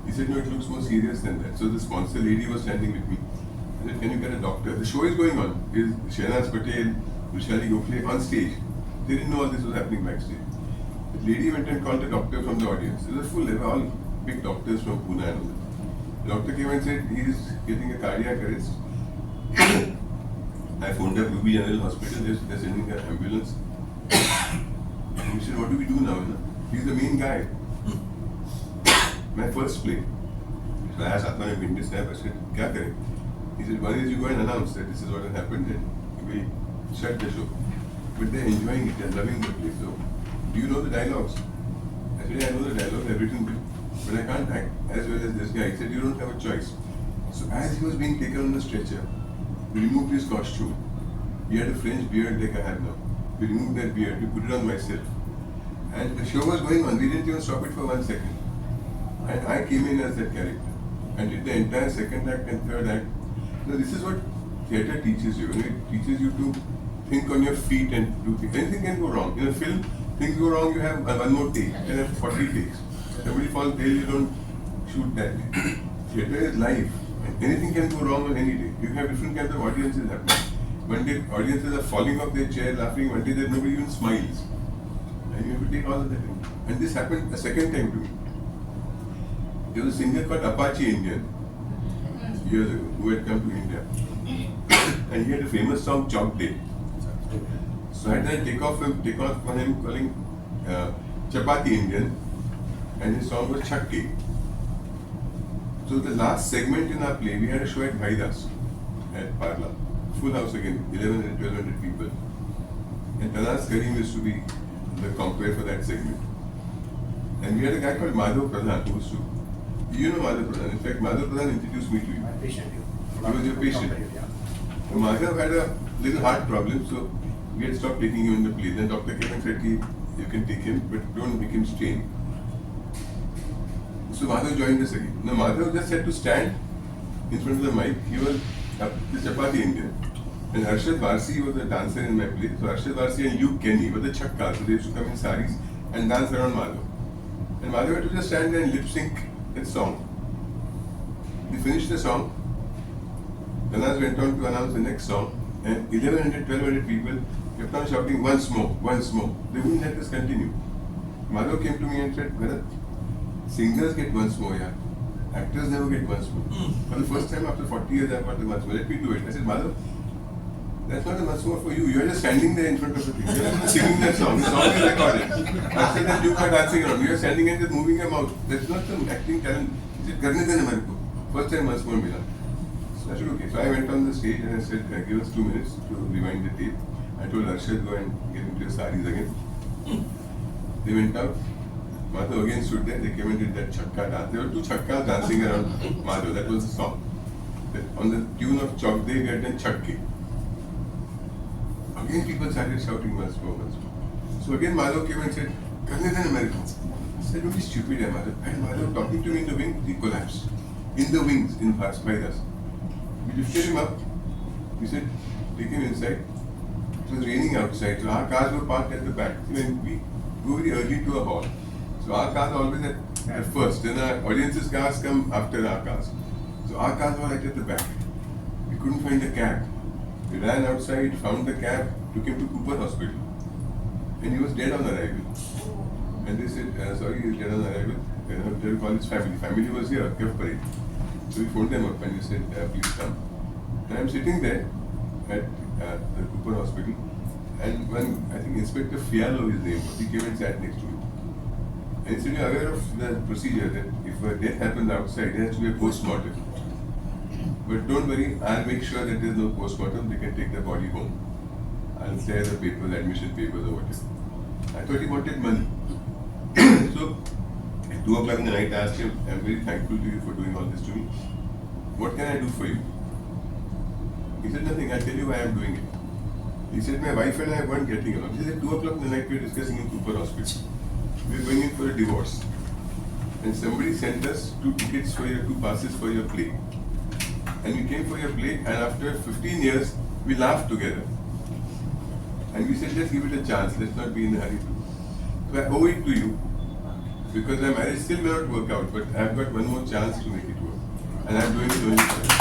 He said, no, it looks more serious than that. So the sponsor lady was standing with me. I said, can you get a doctor? The show is going on. Is Shehnaz Patel, Rushali Gokhale on stage. They didn't know all this was happening backstage. The lady went and called a doctor from the audience. It was full, they were all big doctors from Pune and all that. The doctor came and said, he is getting a cardiac arrest. I phoned up Ruby General Hospital, they're sending an ambulance. And he said, what do we do now? He's the main guy. My first play. So I asked Atmaram Bende, I said, kya kare? He said, one is you go and announce that this is what has happened and we will shut the show. But they're enjoying it, they're loving the play. So, do you know the dialogues? I said, yeah, I know the dialogues, I've written it. But I can't act as well as this guy. He said, you don't have a choice. So as he was being taken on the stretcher, we removed his costume. He had a French beard like I have now. We removed that beard, we put it on myself. And the show was going on, we didn't even stop it for 1 second. And I came in as that character and did the entire second act and third act. Now this is what theatre teaches you. It teaches you to think on your feet and do things. Anything can go wrong. In a film, things go wrong, you have one more take, and have 40 takes. Somebody falls ill, you don't shoot that day. Theatre is live. And anything can go wrong on any day. You have different kinds of audiences happening. One day audiences are falling off their chair laughing, one day that nobody even smiles. And you have to take all of that in. And this happened a second time to me. There was a singer called Apache Indian years ago who had come to India. And he had a famous song, Chalk Day. So I had to take off on him calling Chapati Indian, and his song was Chakki. So the last segment in our play, we had a show at Bhaidas at Parla. Full house again, 1100, 1200 people. And Tanas Karim used to be the compere for that segment. And we had a guy called Madhav Pradhan who was to, you know Madhav Pradhan. In fact, Madhav Pradhan introduced me to you. My patient. He was your patient. Yeah. So Madhav had a little heart problem, so we had stopped taking him in the play. Then Dr. Kevin said, you can take him, but don't make him strain. So Madhav joined us again. Now Madhav just had to stand in front of the mic. He was the Chapati Indian. And Arshad Varsi was a dancer in my play. So Arshad Varsi and Luke Kenny were the chakkas. So they used to come in saris and dance around Madhav. And Madhav had to just stand there and lip sync that song. We finished the song. Tanas went on to announce the next song. And 1100, 1200 people kept on shouting, once more, once more. They wouldn't let us continue. Madhav came to me and said, Bharat, singers get once more, yeah. Actors never get once more. For the first time after 40 years, I've got the once more. Let me do it. I said, Madhav, that's not a once more for you. You're just standing there in front of the thing. You're not singing that song. The song is recorded. I said that you are dancing around. You're standing and just moving your mouth. That's not some acting talent. He said, Karne dena mere ko. First time once more mila. So I said, okay. So I went on the stage and I said, give us 2 minutes to rewind the tape. I told Arshad, go and get into your saris again. They went out. Madhav again stood there. They came and did that chakka dance. There were 2 chakkas dancing around Madhav. That was the song. On the tune of Chalk Day, we had done Chakki. Again, people started shouting once more, once more. So again, Madhav came and said, Karne dena mere ko. I said, don't be stupid, Madhav. And Madhav talking to me in the wing, he collapsed. In the wings, in Bhaidas. We lifted him up. We said, take him inside. It was raining outside, so our cars were parked at the back. When we go very early to a hall. So our cars are always at first, then our audience's cars come after our cars. So our cars were right at the back. We couldn't find a cab. We ran outside, found the cab, took him to Cooper Hospital. And he was dead on arrival. And they said, sorry, he's dead on arrival. They will call his family. Family was here, Kev Parade. So we phoned them up and we said, please come. And I'm sitting there at the Cooper Hospital. And when, I think Inspector Fialo, his name was, he came and sat next to me. And he said, you're aware of the procedure that if a death happens outside, there has to be a post-mortem. But don't worry, I'll make sure that there's no post-mortem, they can take the body home. I'll clear the papers, admission papers or whatever. I thought he wanted money. So, at 2 o'clock in the night, I asked him, I'm very thankful to you for doing all this to me. What can I do for you? He said, nothing, I'll tell you why I'm doing it. He said, my wife and I weren't getting along. He said, at 2 o'clock in the night, we were discussing in Cooper Hospital. We were going in for a divorce. And somebody sent us 2 tickets for your 2 passes for your play. And we came for your play, and after 15 years, we laughed together. And we said, let's give it a chance, let's not be in a hurry to. So I owe it to you, because my marriage still may not work out, but I've got one more chance to make it work. And I'm doing it only for you.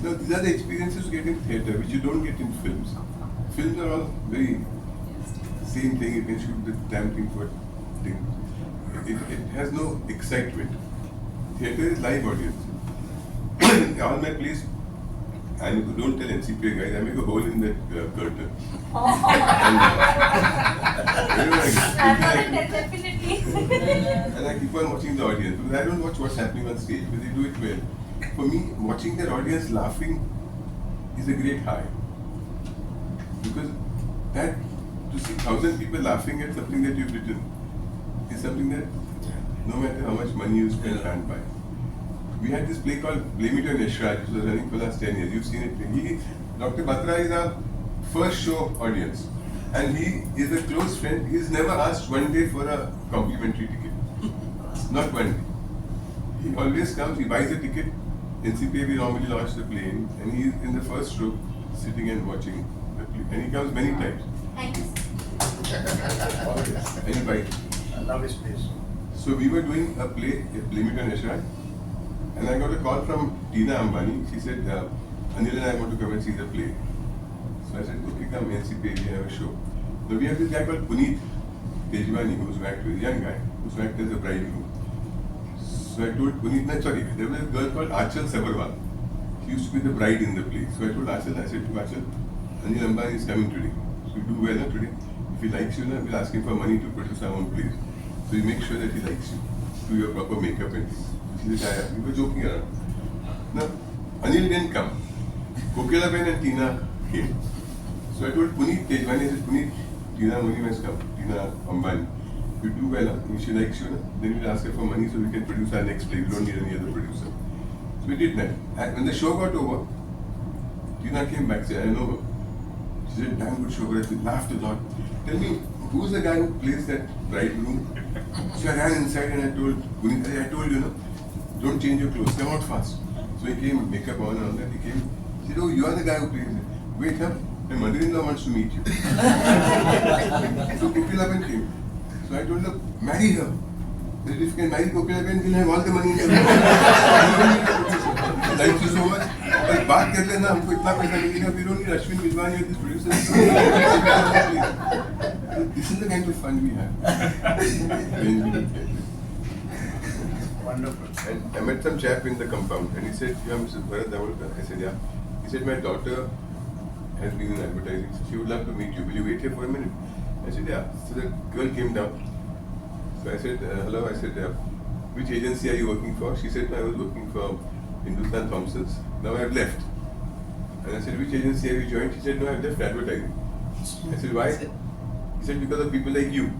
No, these are the experiences you get in theatre, which you don't get in films. Films are all very same thing, you can shoot the damn thing for thing. It has no excitement. Theatre is live audience. All my plays, don't tell NCPA guys, I make a hole in that curtain. And I keep on watching the audience because I don't watch what's happening on stage, but they do it well. For me, watching that audience laughing is a great high. Because that, to see 1,000 people laughing at something that you've written is something that no matter how much money you spend, can't buy. We had this play called Blame It on Yashraj, which was running for the last 10 years. You've seen it. Dr. Batra is our first show audience. And he is a close friend. He's never asked one day for a complimentary ticket. Not one day. He always comes, he buys a ticket. NCPA we normally launch the plane, and he's in the first row, sitting and watching the plane. And he comes many times. Thank you. And he buys. I love his place. So we were doing a play, Blame It on Yashraj, and I got a call from Tina Ambani. She said, Anil and I want to come and see the play. So I said, okay, come NCPA, we have a show. Now we have this guy called Puneet Tejwani, who's worked with a young guy, who's worked as a bridegroom. So I told Puneet, there was a girl called Achal Sabarwal. She used to be the bride in the play. So I told Achal, I said to Achal, Anil Ambani is coming today. So we do well today. If he likes you, we'll ask him for money to produce our own plays. So you make sure that he likes you. Do your proper makeup and things. She said, we were joking around. Now, Anil didn't come. Kokilaben and Tina came. So I told Puneet Tejwani, I said, Puneet, Tina Mani must come. Tina Ambani. You do well, if she likes you, then we'll ask her for money so we can produce our next play. We don't need any other producer. So we did that. And when the show got over, Tina came back and said, I know her. She said, damn good show, but I laughed a lot. Tell me, who's the guy who plays that bridegroom? So I ran inside and I told Puneet, I told you, don't change your clothes, come out fast. So he came, makeup on and all that. He came, he said, oh, you are the guy who plays it. Wait, my mother-in-law wants to meet you. So Kokilaben came. So I told her, marry her. That if you can marry Kokilaben, we'll have all the money in the world. Thank you so much. But बात कर लेना हमको इतना पैसा मिलेगा we don't need Ashwin Vijwani or this producer. This is the kind of fun we have. Wonderful. And I met some chap in the compound and he said, yeah, Mr. Bharat Davolkar. I said, yeah. He said, my daughter has been in advertising, so she would love to meet you. Will you wait here for a minute? I said, yeah. So the girl came down. So I said, hello. I said, which agency are you working for? She said, I was working for Hindustan Thompsons. Now I have left. And I said, which agency have you joined? She said, no, I have left advertising. I said, why? He said, because of people like you.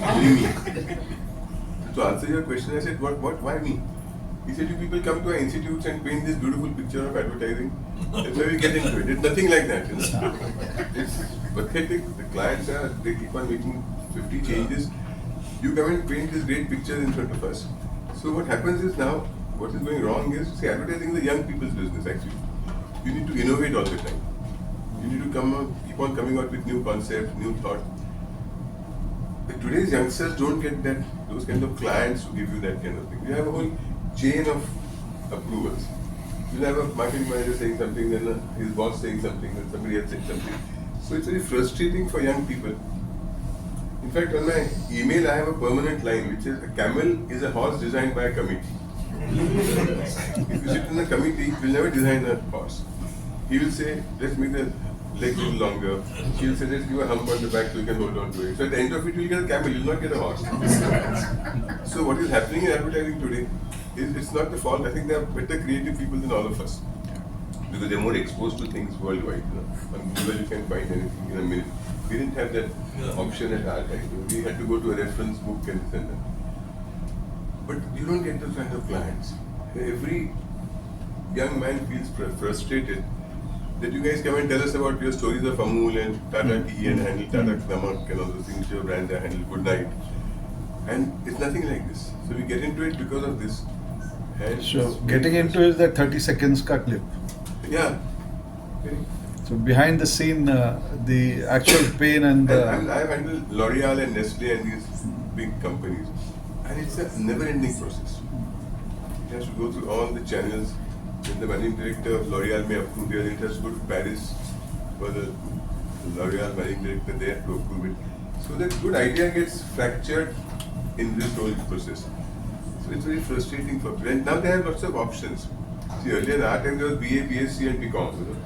Only me. To answer your question, I said, what, why me? He said, you people come to our institutes and paint this beautiful picture of advertising. That's why we get into it. It's nothing like that. It's pathetic. The clients they keep on making 50 changes. You come and paint this great picture in front of us. So what happens is now, what is going wrong is, see, advertising is the young people's business actually. You need to innovate all the time. You need to keep on coming out with new concepts, new thought. But today's youngsters don't get those kind of clients who give you that kind of thing. You have a whole chain of approvals. You'll have a marketing manager saying something, then his boss saying something, then somebody else saying something. So it's very frustrating for young people. In fact, on my email I have a permanent line which says, a camel is a horse designed by a committee. If you sit in a committee, you'll never design a horse. He will say, let's make the legs a little longer. He will say, let's give a hump on the back so you can hold on to it. So at the end of it, you'll get a camel, you'll not get a horse. So what is happening in advertising today is, it's not the fault. I think they are better creative people than all of us. Because they're more exposed to things worldwide. On Google you can find anything in a minute. We didn't have that option at our time. We had to go to a reference book and this and that. But you don't get those kind of clients. Every young man feels frustrated that you guys come and tell us about your stories of Amul and Tata Tea and handle Tata Namak and all those things, your brand that handle Good Night. And it's nothing like this. So we get into it because of this. And So getting into is that 30 seconds ka clip. Yeah. So behind the scene, the actual pain and I've handled L'Oreal and Nestle and these big companies. And it's a never-ending process. It has to go through all the channels. When the managing director of L'Oreal may approve it, it has to go to Paris for the L'Oreal managing director there to approve it. So that good idea gets fractured in this whole process. So it's very frustrating for people. And now they have lots of options. See, earlier in our time there was BA, BSc and BCom.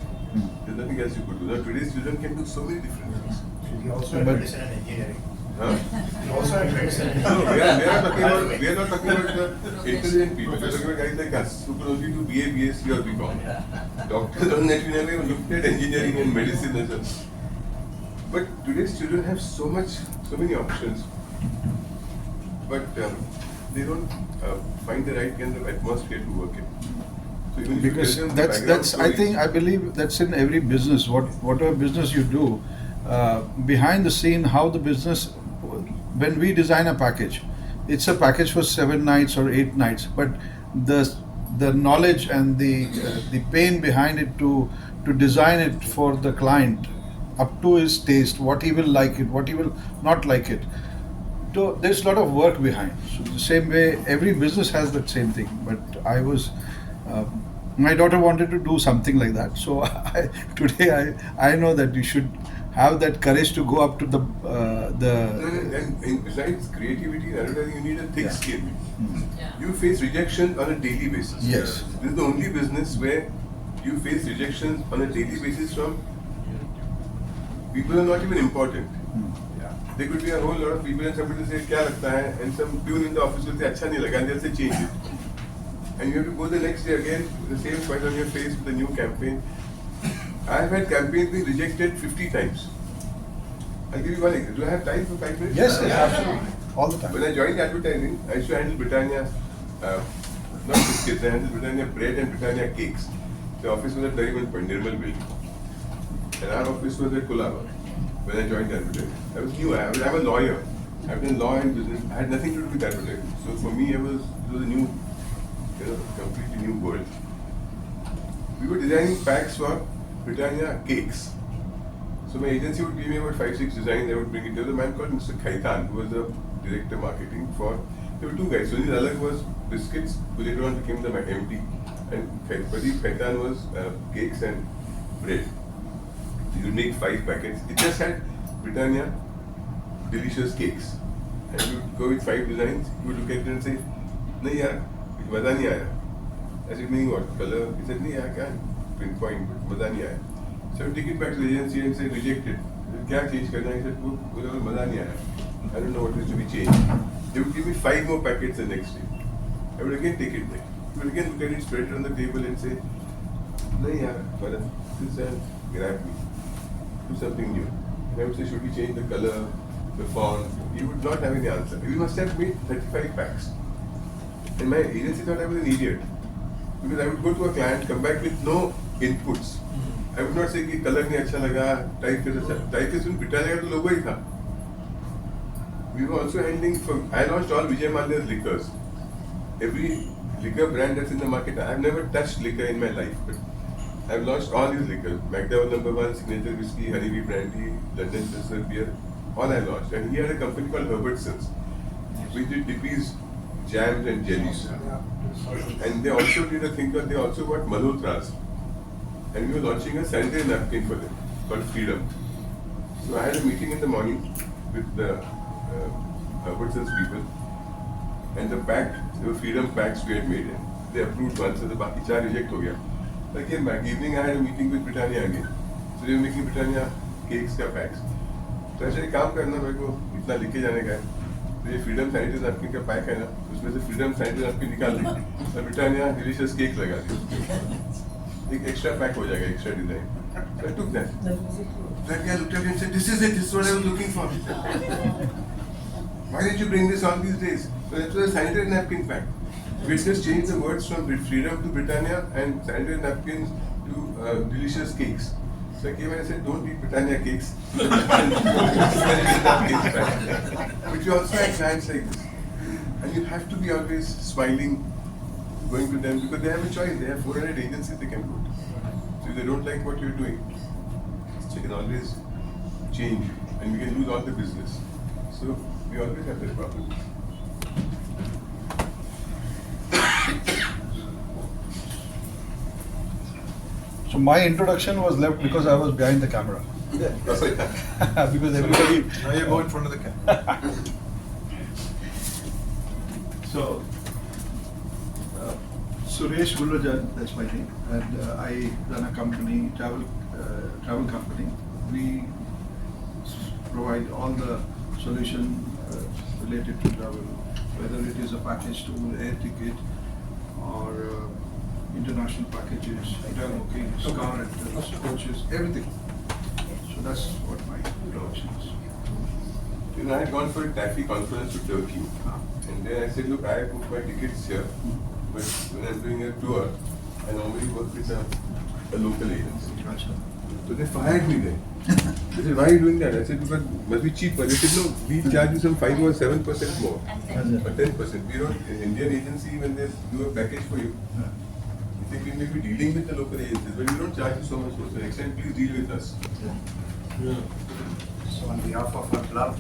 There's nothing else you could do. Now today's children can do so many different things. We also have medicine and engineering. Huh? We also have medicine and No, engineering. we are not talking about the intelligent people. We are talking about guys like us who can only do BA, BSc or BCom. Doctors on that, we never even looked at engineering and medicine as well. But today's children have so many options. But they don't find the right kind of atmosphere to work in. So even if you because tell them the that's background I stories- believe that's in every business. Whatever business you do, behind the scene how the business, when we design a package, it's a package for 7 nights or 8 nights, but the knowledge and the pain behind it to design it for the client up to his taste, what he will like it, what he will not like it. So there's a lot of work behind. So the same way, every business has that same thing. But my daughter wanted to do something like that. So today I know that you should have that courage to go up to the. And besides creativity and advertising, you need a thick skin. You face rejection on a daily basis. Yes. This is the only business where you face rejection on a daily basis from people who are not even important. There could be a whole lot of people and somebody will say, "Kya lagta hai?" And some peon in the office will say, "Acha nahi laga," and they'll say, "Change it." And you have to go the next day again with the same smile on your face with a new campaign. I've had campaigns being rejected 50 times. I'll give you one example. Do I have time for 5 minutes? Yes, absolutely, all the time. When I joined advertising, I used to handle Britannia, not biscuits, I handled Britannia bread and Britannia cakes. The office was at Nariman Point, Nirmal building. And our office was at Colaba when I joined advertising. I was new, I'm a lawyer. I've done law and business. I had nothing to do with advertising. So for me, it was a new, completely new world. We were designing packs for Britannia cakes. So my agency would give me about 5-6 designs. I would bring it. There was a man called Mr. Khaitan, who was the director of marketing for. There were two guys. Sunil Alak was biscuits, who later on became the MD, and Pradeep Khaitan was cakes and bread. You would make 5 packets. It just had Britannia delicious cakes, and you would go with 5 designs. You would look at it and say, "Nahi yaar, maza nahi aaya." I said, "Nahi what color?" He said, "Nahi, I can't pinpoint, but maza nahi aaya." So I would take it back to the agency and say, "Rejected." "Kya change karna?" He said, "Wo maza nahi aaya. I don't know what is to be changed." They would give me 5 more packets the next day. I would again take it back. He would again look at it, spread it on the table and say, "Nahi yaar, madam, this and grab me. Do something new." And I would say, "Should we change the color, the font?" He would not have any answer. We must have made 35 packs. And my agency thought I was an idiot. Because I would go to a client, come back with no inputs. I would not say कि color नहीं अच्छा लगा, typeface में beta लगा तो logo ही था. We were also handling I launched all Vijay Mallya's liquors. Every liquor brand that's in the market. I've never touched liquor in my life, but I've launched all these liquors. McDowell #1, Signature Whiskey, Honeybee Brandy, London Pilsner Beer, all I launched. And he had a company called Herbertsons. We did Dippy's jams and jellies. And they also did a thing called, they also got Malhotras. And we were launching a sanitary napkin for them called Freedom. So I had a meeting in the morning with the Herbertsons people. And the pack, there were Freedom packs we had made. And they approved one, so the baki 4 reject ho gaya. I came back. Evening I had a meeting with Britannia again. So they were making Britannia cakes ka packs. So I said, काम करना मेरे को इतना लिखे जाने का है. तो ये फ्रीडम सैनिटरी नैपकिन का पैक है ना, उसमें से फ्रीडम सैनिटरी नैपकिन निकाल दी और ब्रिटानिया डिलीशियस केक लगा दी. एक एक्स्ट्रा पैक हो जाएगा, extra design. So I took that. That guy looked at me and said, "This is it. This is what I was looking for." Why did you bring this all these days? So that was a sanitary napkin pack. We just changed the words from Freedom to Britannia and sanitary napkins to delicious cakes. So I came and I said, "Don't eat Britannia cakes." Sanitary napkins pack. But you also have clients like this. And you have to be always smiling, going to them, because they have a choice. They have 400 agencies they can go to. So if they don't like what you're doing, they can always change you. And we can lose all the business. So we always have that problem. So my introduction was left because I was behind the camera. Because everybody. Now you go in front of the camera. So, Suresh Gulajan, that's my name, and I run a company, travel company. We provide all the solution related to travel, whether it is a package tour, air ticket, or international packages, hotel bookings, car rentals, coaches, everything. So that's what my introduction is. You know, I had gone for a TAFE conference to Turkey. And then I said, "Look, I booked my tickets here, but when I'm doing a tour, I normally work with a local agency." So they fired me then. They said, why are you doing that? I said, because must be cheaper. They said, no, we charge you some 5 or 7% more. Or 10%. We don't, Indian agency, when they do a package for you, you think we may be dealing with the local agencies, but we don't charge you so much more. So next time, please deal with us. So on behalf of our club,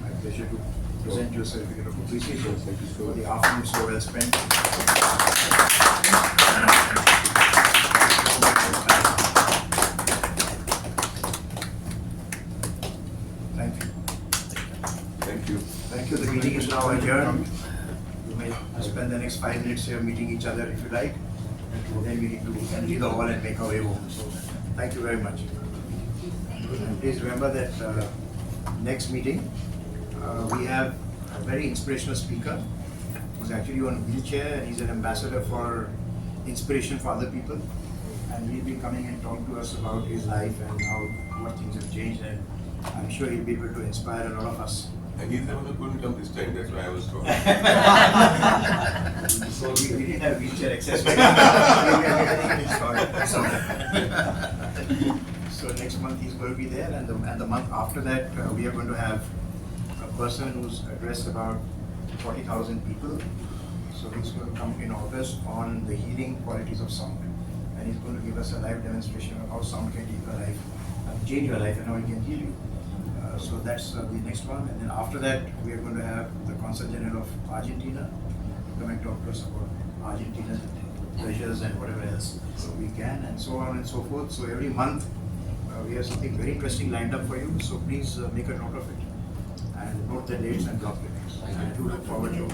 my pleasure to present you a certificate of appreciation Thank you so for much. the afternoon so well spent. Thank you. Thank you. Thank you. The meeting is now adjourned. You may spend the next 5 minutes here meeting each other if you like. And then we need to empty the hall and make our way home. So thank you very much. And please remember that next meeting, we have a very inspirational speaker who's actually on a wheelchair and he's an ambassador for inspiration for other people. And he'll be coming and talk to us about his life and what things have changed. And I'm sure he'll be able to inspire a lot of us. And he's the one who couldn't come this time, that's why I was told. So we didn't have wheelchair access. So next month he's going to be there, and the month after that we are going to have a person who's addressed about 40,000 people. So he's going to come in August on the healing qualities of sound, and he's going to give us a live demonstration of how sound can change your life, and how it can heal you. So that's the next one, and then after that we are going to have the Consul General of Argentina come and talk to us about Argentina's pleasures and whatever else we can, and so on and so forth. So every month we have something very interesting lined up for you. So please make a note of it and note the dates and block the dates. I do look forward to.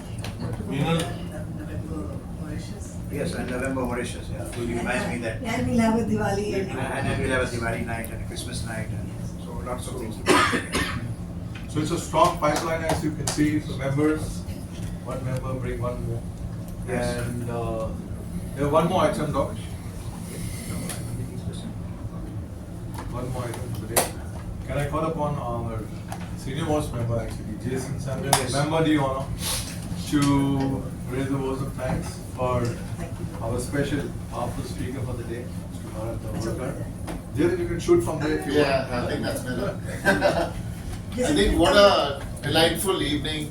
November Mauritius. Yes, and November Mauritius. Yeah, so you remind me that. And we'll have a Diwali And then we'll have a Diwali night and a Christmas night, and so lots of things to do. So it's a strong pipeline, as you can see. So members, one member bring one more. Yes. And there one more item, Doc. One more item today. Can I call upon our senior most member, actually, Jason Samuel, Yes. member the honor, to raise the words of thanks for our special powerful speaker for the day, Mr. Bharat Tavurkar. Jason, you can shoot from there if you want. Yeah, I think that's better. I think what a delightful evening,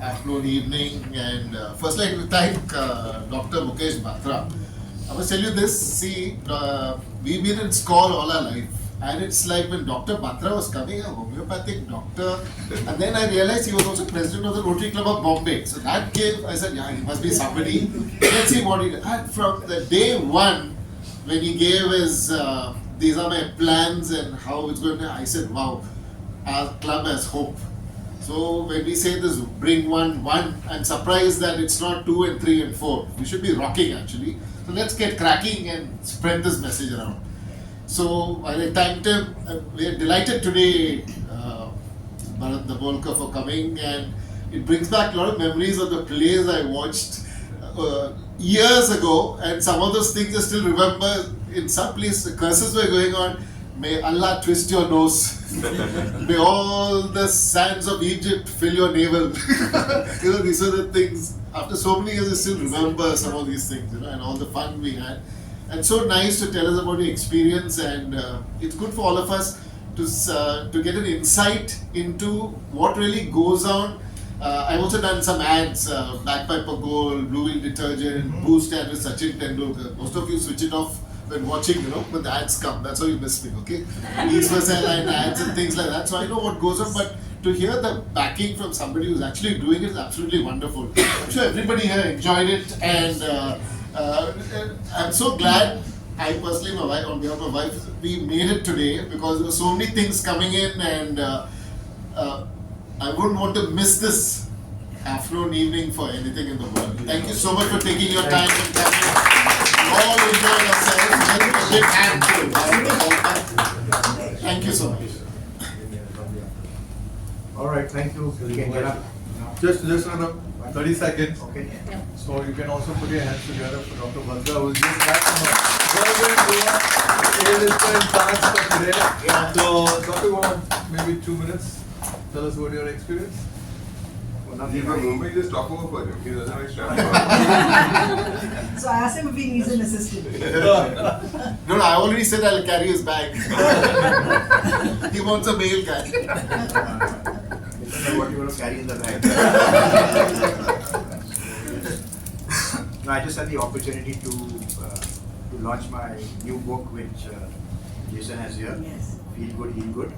afternoon evening, and first I'd like to thank Dr. Mukesh Batra. I must tell you this, see, we've been in SCOL all our life, and it's like when Dr. Batra was coming, a homeopathic doctor, and then I realized he was also president of the Rotary Club of Bombay. So that gave, I said, yeah, he must be somebody. Let's see what he did. And from the day one, when he gave his, these are my plans and how it's going to, I said, wow, our club has hope. So when we say this, bring one, I'm surprised that it's not 2 and 3 and 4. We should be rocking actually. So let's get cracking and spread this message around. So I thanked him. We are delighted today, Bharat Dabolkar, for coming, and it brings back a lot of memories of the plays I watched years ago, and some of those things I still remember. In some place, the curses were going on. May Allah twist your nose. May all the sands of Egypt fill your navel. These are the things. After so many years, I still remember some of these things, and all the fun we had. And so nice to tell us about your experience, and it's good for all of us to get an insight into what really goes on. I've also done some ads, Bagpiper Gold, Blue Wheel Detergent, Boost ad with Sachin Tendulkar. Most of you switch it off when watching, when the ads come. That's how you miss me, okay? East West Airline ads and things like that. So I know what goes on, but to hear the backing from somebody who's actually doing it is absolutely wonderful. I'm sure everybody here enjoyed it, and I'm so glad. I personally, my wife, on behalf of my wife, we made it today because there were so many things coming in, and I wouldn't want to miss this afternoon, evening for anything in the world. Thank you so much for taking your time and coming. All enjoy yourselves. Give a big hand to Thank you so much. All right, thank you. You can get up. Just another 30 seconds. Okay. So you can also put your hands together for Dr. Batra, who is just back from a whirlwind tour in France for today. So, Dr. you want maybe 2 minutes? Tell us about your experience. Well, He's nothing from very- Mumbai, just talk over for him. He doesn't like travel. So I asked him if he needs an assistant. No, I already said I'll carry his bag. He wants a male guy. Depends on what you want to carry in the bag. No, I just had the opportunity to launch my new book, which Jason has here. Yes. Feel Good, Heal Good.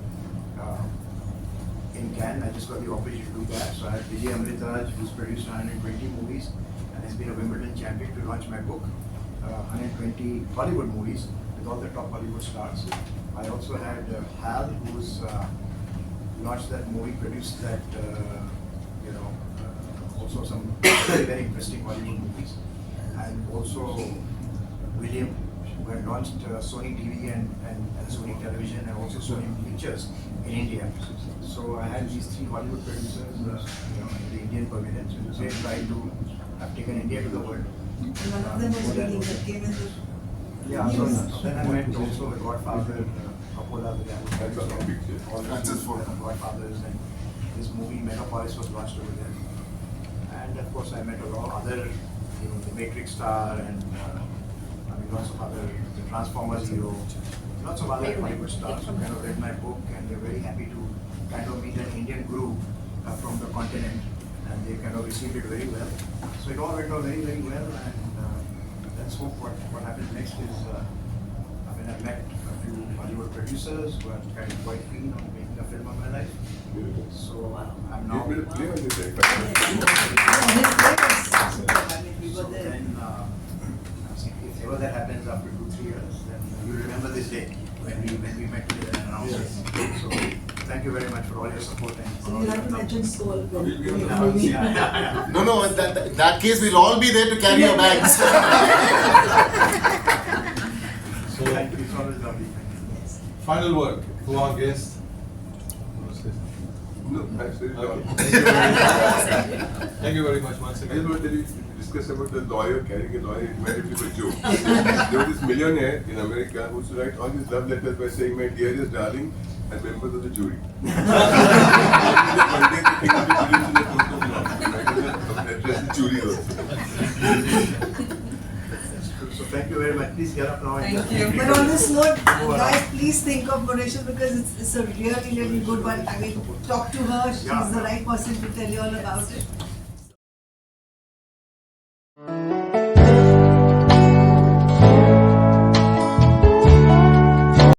In Cannes, I just got the opportunity to do that. So I had Vijay Amritraj, who's produced 120 movies and has been a Wimbledon champion, to launch my book. 120 Hollywood movies with all the top Hollywood stars. I also had Hal, who's launched that movie, produced that, also some very, very interesting Hollywood movies. And also William, who had launched Sony TV and Sony Television and also Sony Pictures in India. So I had these 3 Hollywood producers, in the Indian pavilion. So it was a great pride to have taken India to the world. And one of them was reading that came in the Yeah, so then I met also the Godfather, Coppola, the guy who That's a big deal. all the Francis Ford. Godfathers, and this movie Megapolis was launched over there. And of course I met a lot of other, the Matrix star and lots of other, the Transformers hero, lots of other Hollywood stars who kind of read my book, and they're very happy to kind of meet an Indian group from the continent, and they kind of received it very well. So it all went out very, very well, and let's hope what happens next is, I've met a few Hollywood producers who are kind of quite keen on making a film of my life. So I'm now. You will play on this his players. I mean, we So were there. then, if ever that happens after 2-3 years, then you remember this day when we met together and announced it. So thank you very much for all your support and for So all you your have to love. mention Soul when We'll be on you the movie. Yeah. No, in that case, we'll all be there to carry your bags. So, Thank you, it's always lovely. Thank you. Yes. final word to our guest. No, that's very Okay. long. Thank you very much once I just again. want to tell you, discuss about the lawyer carrying a lawyer. It reminded me of a joke. There was this millionaire in America who used to write all his love letters by saying, "My dearest darling," and members of the jury. One day the king of the jury in the court of law. Might address the jury also. That's true. So thank you very much. Please get up now. and Thank just- you. But on this note, Go around. guys, please think of Mauritius because it's a really, really good one. I mean, talk to her. She's Yeah. the right person to tell you all about it.